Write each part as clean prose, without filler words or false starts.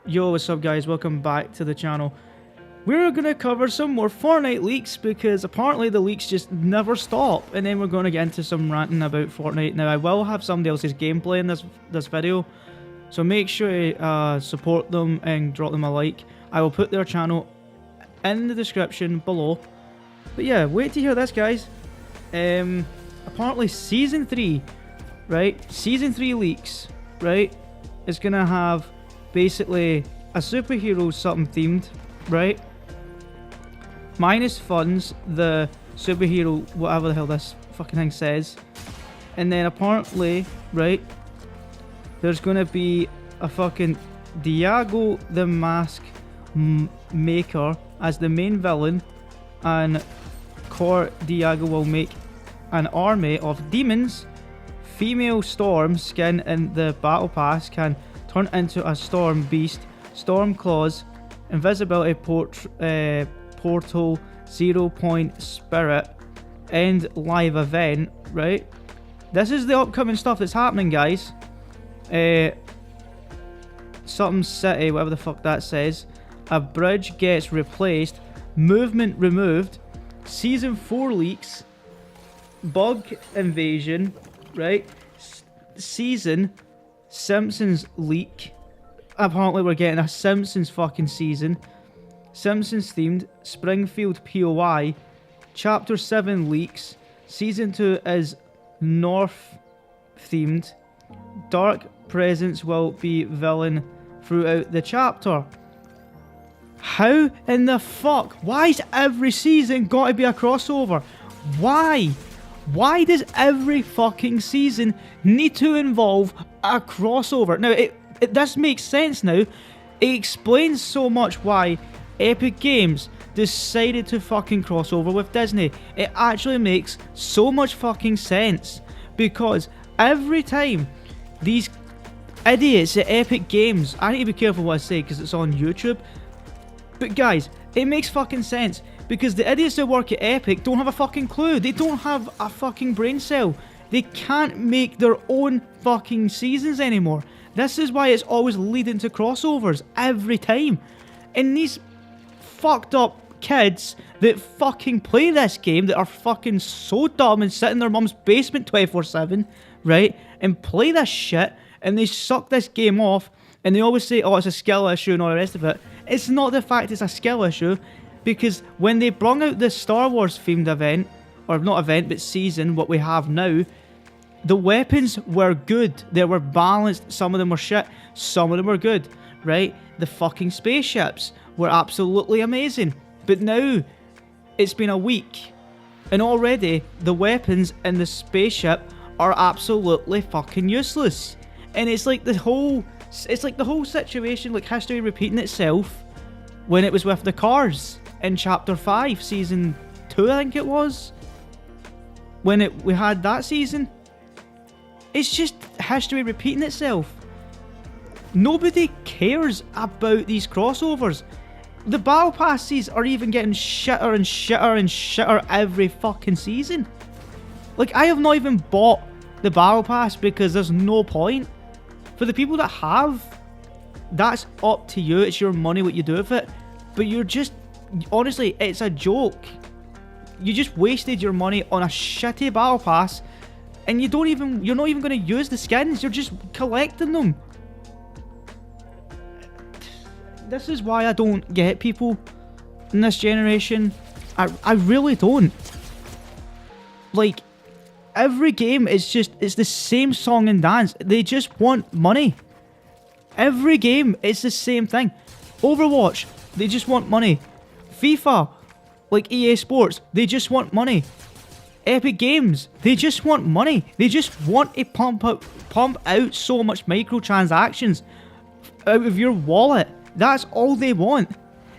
Yo, what's up guys, welcome back to the channel. We're going to cover some more Fortnite leaks because apparently the leaks just never stop, and then we're going to get into some ranting about Fortnite. Now I will have somebody else's gameplay in this video, so make sure you support them and drop them a like. I will put their channel in the description below. But yeah, wait to hear this guys. Apparently Season 3, right? Season 3 leaks, right? Is going to have basically a superhero something themed, right? Minus funds, the superhero, whatever the hell this fucking thing says. And then apparently, right, there's gonna be a fucking Diago the Mask Maker as the main villain, and Core Diago will make an army of demons. Female Storm skin in the Battle Pass can turn into a Storm Beast, Storm Claws, Invisibility Portal, 0 Point Spirit, End Live Event, right? This is the upcoming stuff that's happening, guys. Something City, whatever the fuck that says. A bridge gets replaced, movement removed, Season 4 leaks, bug invasion, right? Season Simpsons leak. Apparently we're getting a Simpsons fucking season. Simpsons themed. Springfield POI. Chapter 7 leaks. Season 2 is North themed. Dark Presence will be villain throughout the chapter. How in the fuck? Why's every season got to be a crossover? Why? Why does every fucking season need to involve a crossover? Now, this makes sense now. It explains so much why Epic Games decided to fucking cross over with Disney. It actually makes so much fucking sense. Because every time these idiots at Epic Games... I need to be careful what I say because it's on YouTube. But guys, it makes fucking sense. Because the idiots that work at Epic don't have a fucking clue. They don't have a fucking brain cell. They can't make their own fucking seasons anymore. This is why it's always leading to crossovers every time. And these fucked up kids that fucking play this game, that are fucking so dumb and sit in their mum's basement 24/7, right? And play this shit, and they suck this game off, and they always say, oh, it's a skill issue and all the rest of it. It's not the fact it's a skill issue. Because when they brought out the Star Wars themed event, or not event, but season, what we have now, the weapons were good. They were balanced. Some of them were shit. Some of them were good, right? The fucking spaceships were absolutely amazing. But now, it's been a week, and already the weapons in the spaceship are absolutely fucking useless. And it's like the whole situation, like history repeating itself when it was with the cars. In Chapter 5, Season 2, I think it was. When we had that season. It's just history repeating itself. Nobody cares about these crossovers. The Battle Passes are even getting shitter and shitter and shitter every fucking season. Like, I have not even bought the Battle Pass because there's no point. For the people that have, that's up to you. It's your money, what you do with it. But you're just... honestly, it's a joke. You just wasted your money on a shitty battle pass, and you're not even going to use the skins. You're just collecting them. This is why I don't get people in this generation. I really don't. Like, every game is just, it's the same song and dance. They just want money. Every game is the same thing. Overwatch, they just want money. FIFA, like EA Sports, they just want money. Epic Games, they just want money. They just want to pump out so much microtransactions out of your wallet. That's all they want.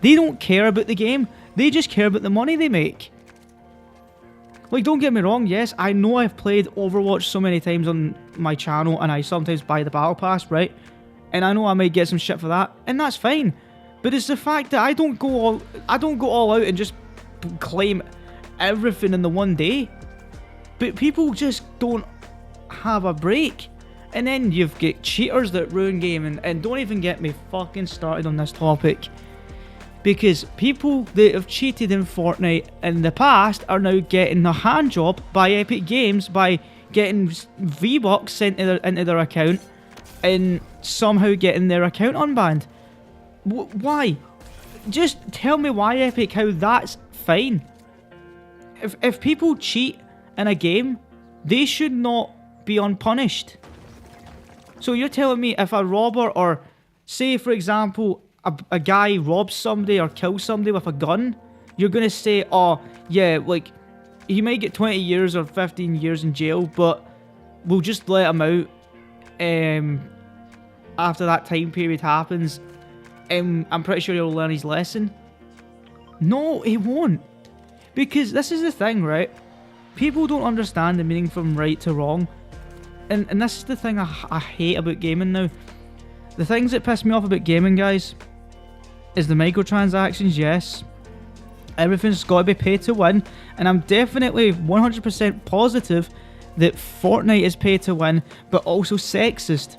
They don't care about the game. They just care about the money they make. Like, don't get me wrong, yes, I know I've played Overwatch so many times on my channel, and I sometimes buy the Battle Pass, right? And I know I might get some shit for that, and that's fine. But it's the fact that I don't go all out and just claim everything in the one day. But people just don't have a break. And then you've got cheaters that ruin game, and don't even get me fucking started on this topic. Because people that have cheated in Fortnite in the past are now getting a hand job by Epic Games by getting V-Bucks sent into their account and somehow getting their account unbanned. Why? Just tell me why, Epic, how that's fine. If people cheat in a game, they should not be unpunished. So you're telling me if a robber, or say for example a guy robs somebody or kills somebody with a gun, you're gonna say, oh yeah, like he might get 20 years or 15 years in jail, but we'll just let him out after that time period happens, and I'm pretty sure he'll learn his lesson. No, he won't. Because this is the thing, right? People don't understand the meaning from right to wrong. And this is the thing I hate about gaming now. The things that piss me off about gaming, guys, is the microtransactions, yes. Everything's got to be pay to win. And I'm definitely 100% positive that Fortnite is pay to win, but also sexist.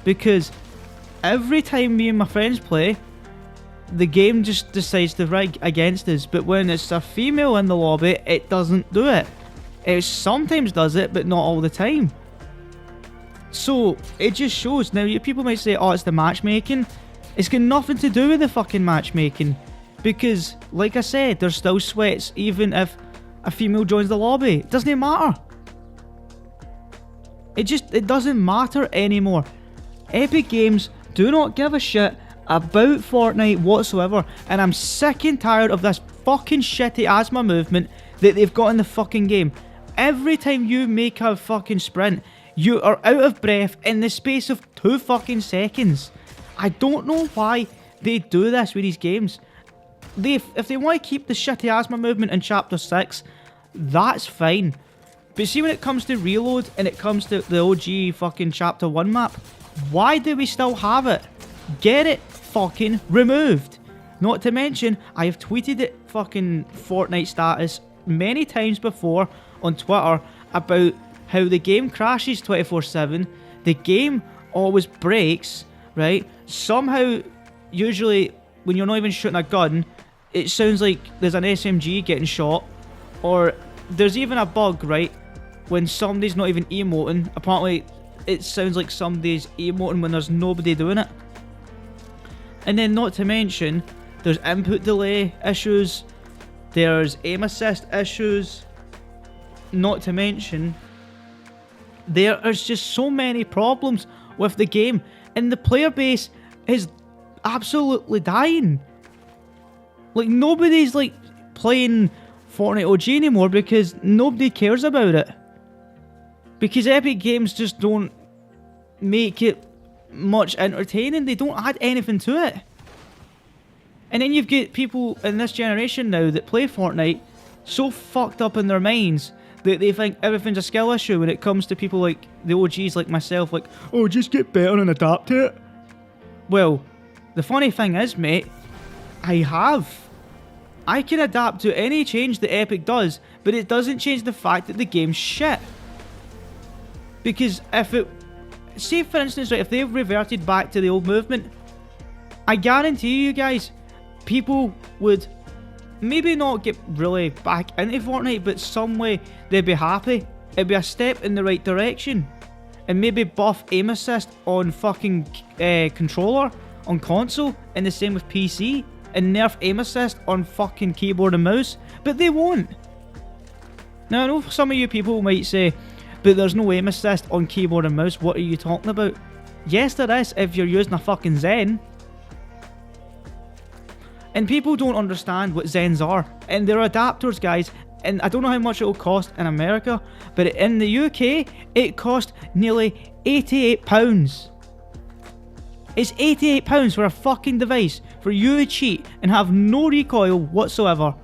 Because every time me and my friends play, the game just decides to rig against us. But when it's a female in the lobby, it doesn't do it. It sometimes does it, but not all the time. So it just shows. Now people might say, oh, it's the matchmaking. It's got nothing to do with the fucking matchmaking. Because, like I said, there's still sweats even if a female joins the lobby. It doesn't matter. It doesn't matter anymore. Epic Games do not give a shit about Fortnite whatsoever, and I'm sick and tired of this fucking shitty asthma movement that they've got in the fucking game. Every time you make a fucking sprint, you are out of breath in the space of 2 fucking seconds. I don't know why they do this with these games. If they want to keep the shitty asthma movement in Chapter 6, that's fine. But see, when it comes to reload and it comes to the OG fucking Chapter 1 map, why do we still have it? Get it fucking removed. Not to mention, I have tweeted it fucking Fortnite status many times before on Twitter about how the game crashes 24/7, the game always breaks, right? Somehow, usually when you're not even shooting a gun, it sounds like there's an SMG getting shot, or there's even a bug, right? When somebody's not even emoting, apparently it sounds like somebody's emoting when there's nobody doing it. And then not to mention, there's input delay issues, there's aim assist issues, not to mention, there is just so many problems with the game, and the player base is absolutely dying. Like, nobody's like playing Fortnite OG anymore because nobody cares about it. Because Epic Games just don't make it much entertaining. They don't add anything to it. And then you've got people in this generation now that play Fortnite so fucked up in their minds that they think everything's a skill issue when it comes to people like the OGs like myself, like, oh, just get better and adapt to it. Well, the funny thing is, mate, I have. I can adapt to any change that Epic does, but it doesn't change the fact that the game's shit. Because if it... Say, for instance, right, if they've reverted back to the old movement, I guarantee you guys, people would maybe not get really back into Fortnite, but some way they'd be happy. It'd be a step in the right direction. And maybe buff aim assist on fucking controller, on console, and the same with PC. And nerf aim assist on fucking keyboard and mouse. But they won't. Now, I know some of you people might say, but there's no aim assist on keyboard and mouse, what are you talking about? Yes, there is if you're using a fucking Zen. And people don't understand what Zens are. And they're adapters, guys. And I don't know how much it'll cost in America, but in the UK, it cost nearly £88. It's £88 for a fucking device for you to cheat and have no recoil whatsoever.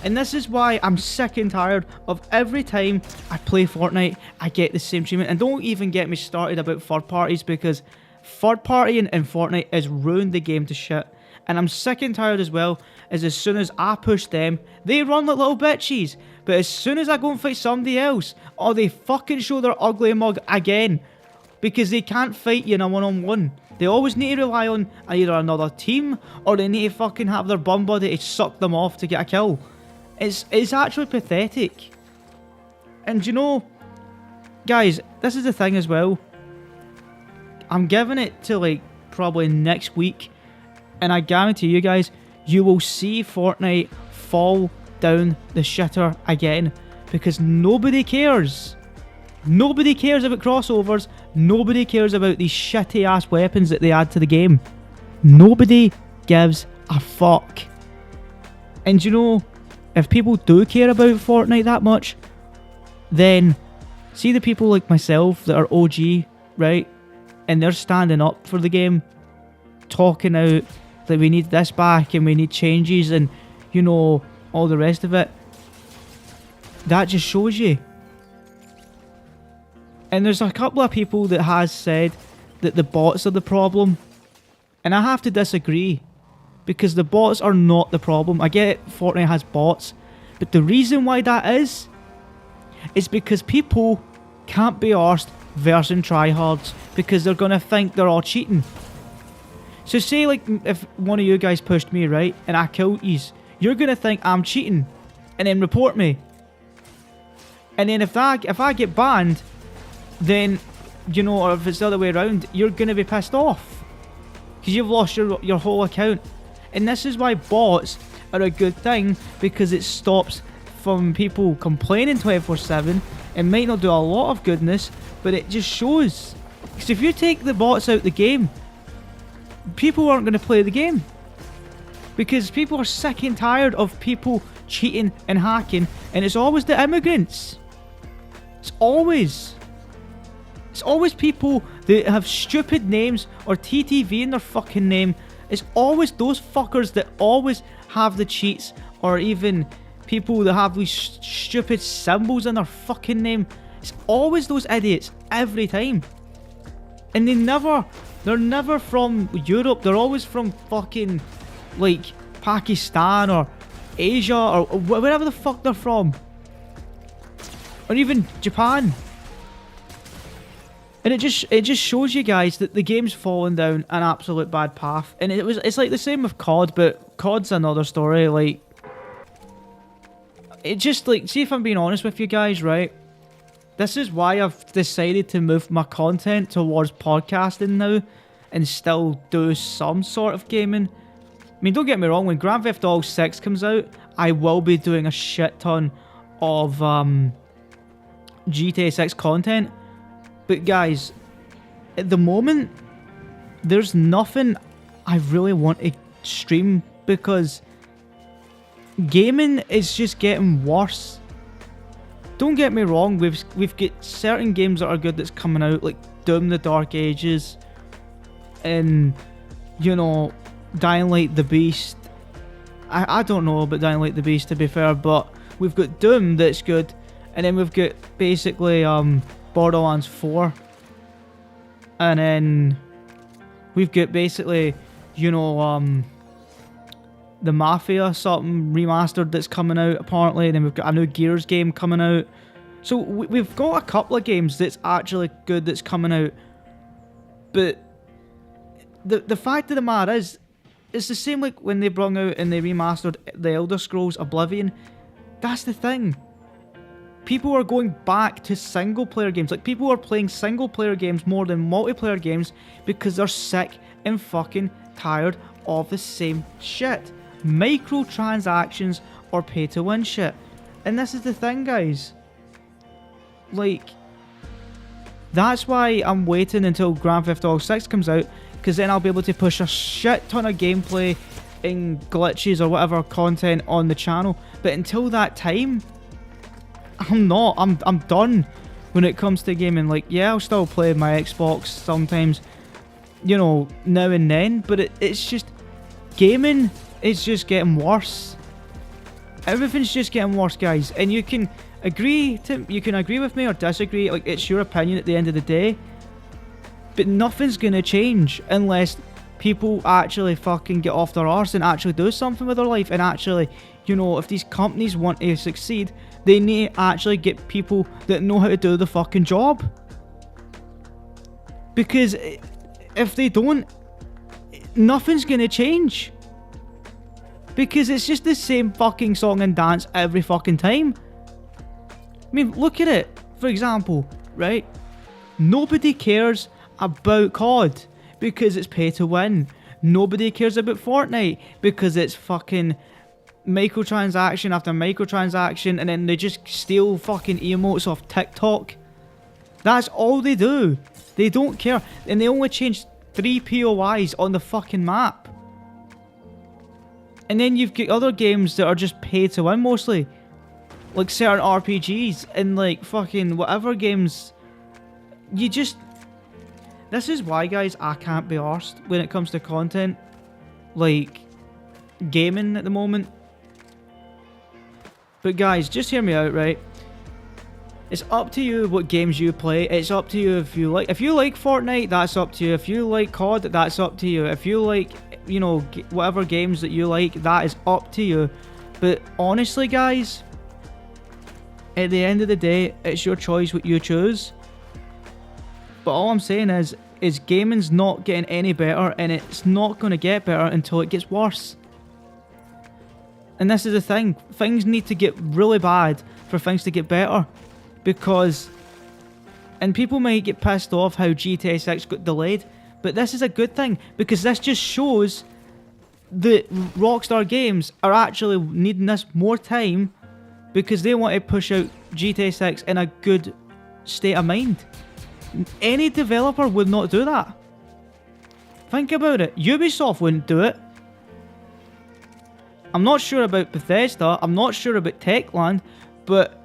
And this is why I'm sick and tired of every time I play Fortnite, I get the same treatment. And don't even get me started about third parties, because Third party in Fortnite has ruined the game to shit. And I'm sick and tired as well, as soon as I push them, they run like little bitches. But as soon as I go and fight somebody else, oh, they fucking show their ugly mug again. Because they can't fight you in a one-on-one. They always need to rely on either another team, or they need to fucking have their bum buddy to suck them off to get a kill. It's actually pathetic. And you know, guys, this is the thing as well. I'm giving it to like probably next week, and I guarantee you guys, you will see Fortnite fall down the shitter again, because nobody cares. Nobody cares about crossovers. Nobody cares about these shitty ass weapons that they add to the game. Nobody gives a fuck. And you know, if people do care about Fortnite that much, then see the people like myself that are OG, right? And they're standing up for the game, talking out that we need this back and we need changes and, you know, all the rest of it. That just shows you. And there's a couple of people that has said that the bots are the problem. And I have to disagree. Because the bots are not the problem. I get Fortnite has bots. But the reason why that is because people can't be arsed versing tryhards. Because they're going to think they're all cheating. So say like if one of you guys pushed me, right? And I killed yous. You're going to think I'm cheating. And then report me. And then if I get banned, then, you know, or if it's the other way around, you're going to be pissed off. Because you've lost your whole account. And this is why bots are a good thing, because it stops from people complaining 24/7. It might not do a lot of goodness, but it just shows. Because if you take the bots out the game, people aren't going to play the game. Because people are sick and tired of people cheating and hacking, and it's always the immigrants. It's always people that have stupid names or TTV in their fucking name. It's always those fuckers that always have the cheats, or even people that have these stupid symbols in their fucking name. It's always those idiots every time. And they're never from Europe. They're always from fucking like Pakistan or Asia or wherever the fuck they're from. Or even Japan. And it just shows you guys that the game's fallen down an absolute bad path. And it's like the same with COD, but COD's another story. Like, it just like, see if I'm being honest with you guys, right? This is why I've decided to move my content towards podcasting now and still do some sort of gaming. I mean, don't get me wrong, when Grand Theft Auto 6 comes out, I will be doing a shit ton of GTA 6 content. But guys, at the moment, there's nothing I really want to stream, because gaming is just getting worse. Don't get me wrong, we've got certain games that are good that's coming out, like Doom: The Dark Ages, and, you know, Dying Light the Beast. I don't know about Dying Light the Beast, to be fair, but we've got Doom that's good, and then we've got basically Borderlands 4, and then we've got basically, you know, the Mafia something remastered that's coming out apparently, and then we've got a new Gears game coming out. So we've got a couple of games that's actually good that's coming out, but the fact of the matter is, it's the same like when they brought out and they remastered the Elder Scrolls Oblivion. That's the thing. People are going back to single player games. Like, people are playing single player games more than multiplayer games because they're sick and fucking tired of the same shit. Microtransactions or pay to win shit. And this is the thing, guys. Like, that's why I'm waiting until Grand Theft Auto 6 comes out, because then I'll be able to push a shit ton of gameplay and glitches or whatever content on the channel. But until that time, I'm done when it comes to gaming. Like, yeah, I'll still play my Xbox sometimes, you know, now and then, but it's just, gaming is just getting worse. Everything's just getting worse, guys. And you can agree with me or disagree, like, it's your opinion at the end of the day. But nothing's gonna change unless people actually fucking get off their arse and actually do something with their life, and actually, you know, if these companies want to succeed, they need to actually get people that know how to do the fucking job. Because if they don't, nothing's gonna change. Because it's just the same fucking song and dance every fucking time. I mean, look at it. For example, right? Nobody cares about COD because it's pay to win. Nobody cares about Fortnite because it's fucking microtransaction after microtransaction, and then they just steal fucking emotes off TikTok. That's all they do. They don't care, and they only change 3 POIs on the fucking map. And then you've got other games that are just pay to win mostly, like certain RPGs and like fucking whatever games. You just... This is why, guys, I can't be arsed when it comes to content, like gaming at the moment. But guys, just hear me out, right? It's up to you what games you play. It's up to you if you like Fortnite, that's up to you. If you like COD, that's up to you. If you like, you know, whatever games that you like, that is up to you. But honestly, guys, at the end of the day, it's your choice what you choose. But all I'm saying is gaming's not getting any better, and it's not going to get better until it gets worse. And this is the thing. Things need to get really bad for things to get better. Because... And people might get pissed off how GTA 6 got delayed. But this is a good thing. Because this just shows that Rockstar Games are actually needing this more time. Because they want to push out GTA 6 in a good state of mind. Any developer would not do that. Think about it. Ubisoft wouldn't do it. I'm not sure about Bethesda. I'm not sure about Techland. But,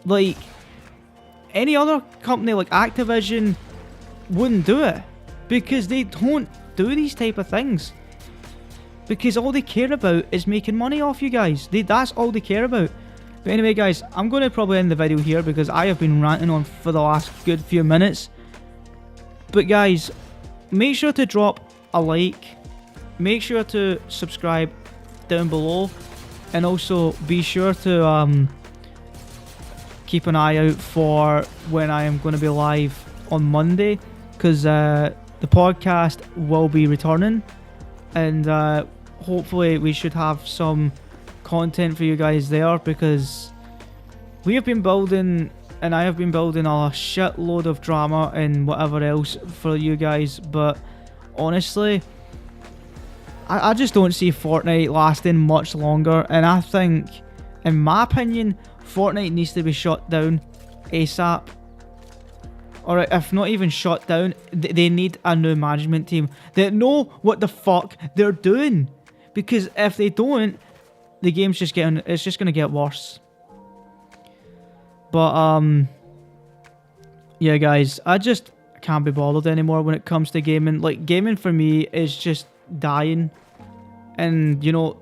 like, any other company like Activision wouldn't do it. Because they don't do these type of things. Because all they care about is making money off you guys. That's all they care about. But anyway, guys, I'm going to probably end the video here because I have been ranting on for the last good few minutes. But guys, make sure to drop a like. Make sure to subscribe down below. And also be sure to keep an eye out for when I am going to be live on Monday. Because the podcast will be returning. And hopefully we should have some content for you guys there, because we have been building, and I have been building a shitload of drama and whatever else for you guys. But honestly, I just don't see Fortnite lasting much longer, and I think, in my opinion, Fortnite needs to be shut down ASAP. Or if not even shut down, they need a new management team that know what the fuck they're doing. Because if they don't, the game's just it's just gonna get worse. But yeah, guys, I just can't be bothered anymore when it comes to gaming. Like, gaming for me is just dying. And you know,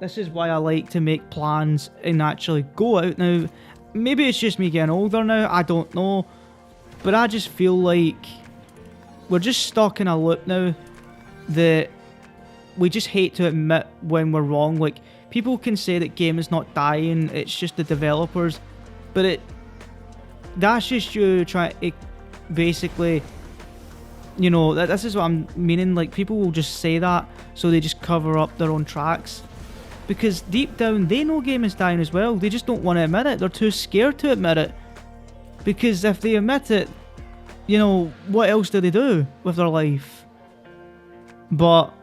this is why I like to make plans and actually go out now. Maybe it's just me getting older now, I don't know. But I just feel like we're just stuck in a loop now that we just hate to admit when we're wrong. Like, people can say that gaming's not dying, it's just the developers. But that's just you trying to basically, you know, this is what I'm meaning. Like, people will just say that so they just cover up their own tracks. Because deep down, they know gaming's dying as well. They just don't want to admit it. They're too scared to admit it. Because if they admit it, you know, what else do they do with their life? But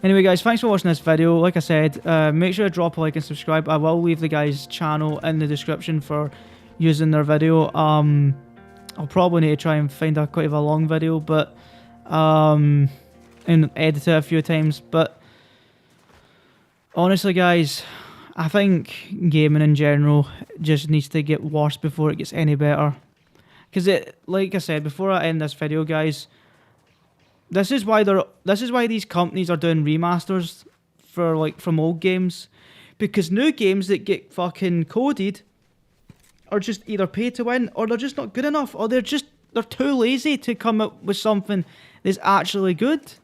anyway, guys, thanks for watching this video. Like I said, make sure to drop a like and subscribe. I will leave the guy's channel in the description for using their video. I'll probably need to try and find quite a long video, but and edit it a few times. But honestly, guys, I think gaming in general just needs to get worse before it gets any better. Because like I said, before I end this video, guys, this is why these companies are doing remasters for from old games. Because new games that get fucking coded are just either pay to win, or they're just not good enough, or they're they're too lazy to come up with something that's actually good.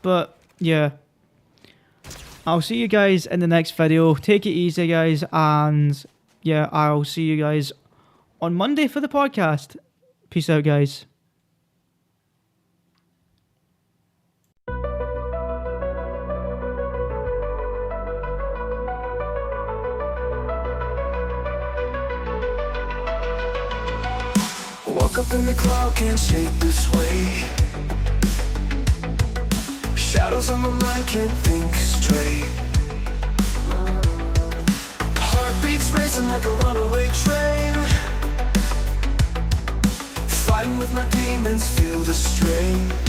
But yeah, I'll see you guys in the next video. Take it easy, guys, and yeah, I'll see you guys on Monday for the podcast. Peace out, guys. Woke up in the cloud, can't shake this way. Shadows on my mind, can't think straight. Heartbeats racing like a runaway train. Fighting with my demons, feel the strain.